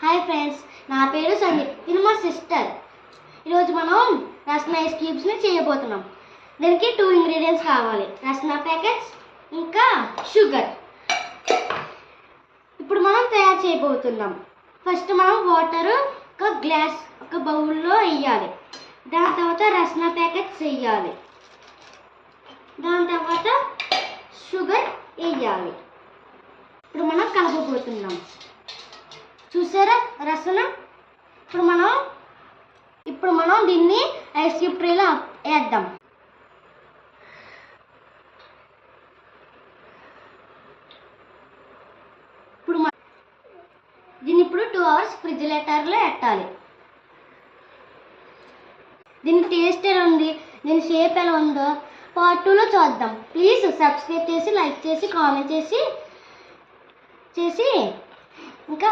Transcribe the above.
Hi friends, నా పేరు సందీప్. ఇది మా సిస్టర్. ఈరోజు మనం రస్నా ఐస్ క్యూబ్స్ని చేయబోతున్నాం. దీనికి 2 ఇంగ్రీడియంట్స్ కావాలి, రస్నా ప్యాకెట్స్ ఇంకా షుగర్. ఇప్పుడు మనం తయారు చేయబోతున్నాం. ఫస్ట్ మనం వాటర్ ఒక గ్లాస్ ఒక బౌల్లో వేయాలి. దాని తర్వాత రస్నా ప్యాకెట్స్ వేయాలి. దాని తర్వాత షుగర్ వేయాలి. ఇప్పుడు మనం కలపబోతున్నాం. చూసారా రసన? ఇప్పుడు మనం దీన్ని ఐస్ క్యూబ్ ట్రేలో వేద్దాం. దీన్ని 2 అవర్స్ ఫ్రిడ్జిరేటర్లో పెట్టాలి. దీని టేస్ట్ ఎలా ఉంది, దీని షేప్ ఎలా ఉందో పార్ట్ 2లో చూద్దాం. ప్లీజ్ సబ్స్క్రైబ్ చేసి, లైక్ చేసి, కామెంట్ చేసి ఇంకా